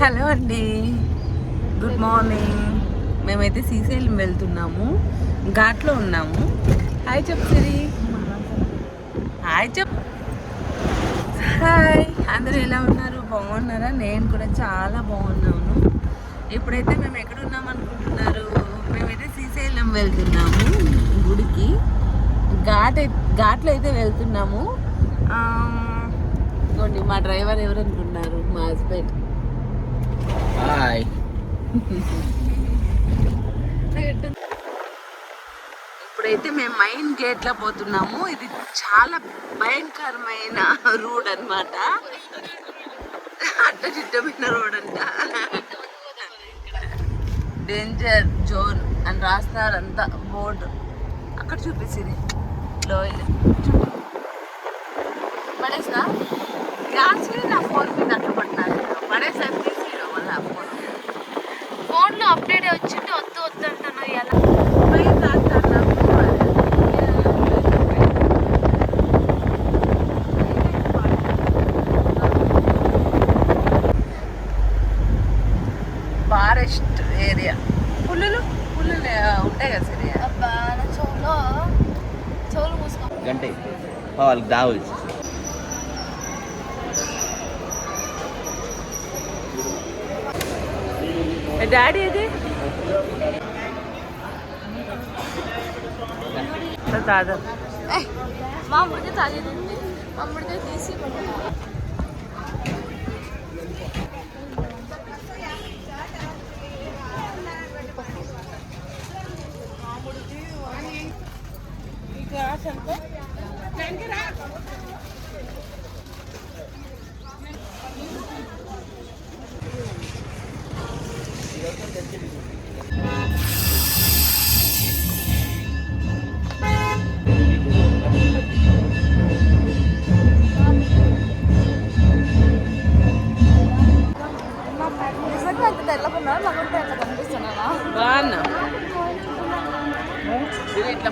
Hello అండి, good morning. మేమైతే శ్రీశైలం వెళ్తున్నాము, ఘాట్లో ఉన్నాము. హాయ్ చెప్పు సిరి. హాయ్ చెప్పు. హాయ్, అందరూ ఎలా ఉన్నారు? బాగున్నారా? నేను కూడా చాలా బాగున్నాను. ఇప్పుడైతే మేము ఎక్కడ ఉన్నాం అనుకుంటున్నారు? మేమైతే శ్రీశైలం వెళ్తున్నాము గుడికి. ఘాట్లో అయితే వెళ్తున్నాము. ఇంకోండి మా డ్రైవర్ ఎవరు అనుకుంటున్నారు? మా హస్బెండ్. హాయ్. ఇప్పుడైతే మేము మెయిన్ గేట్ లో పోతున్నాము. ఇది చాలా భయంకరమైన రోడ్ అన్నమాట. అడ్డదిడ్డమైన రోడ్ అంట. డేంజర్ జోన్ అని రాస్తారంతా బోర్డు. అక్కడ చూపించింది లోయలు. పడేసా యాక్చువల్లీ నా ఫోన్ మీద అట్లా పట్టినారు. పడేసా తీసేయడం వల్ల ఫోన్లో అప్డేట్ వచ్చింటే వద్దు వద్దు అంటాను. ఎలా ఫారెస్ట్ ఏరియా. పుల్లులు ఉంటాయి కదా సరే. అబ్బా నా చెవులు మూసుకో. గంటే వాళ్ళకి దావచ్చు. డాడీ అది దాదా మా ముడికి తాగేది, మా ముడికి తీసి తెల్లకున్నాడు. నాకు ఎట్లా కనిపిస్తున్నానా? బాగున్నా ఇట్లా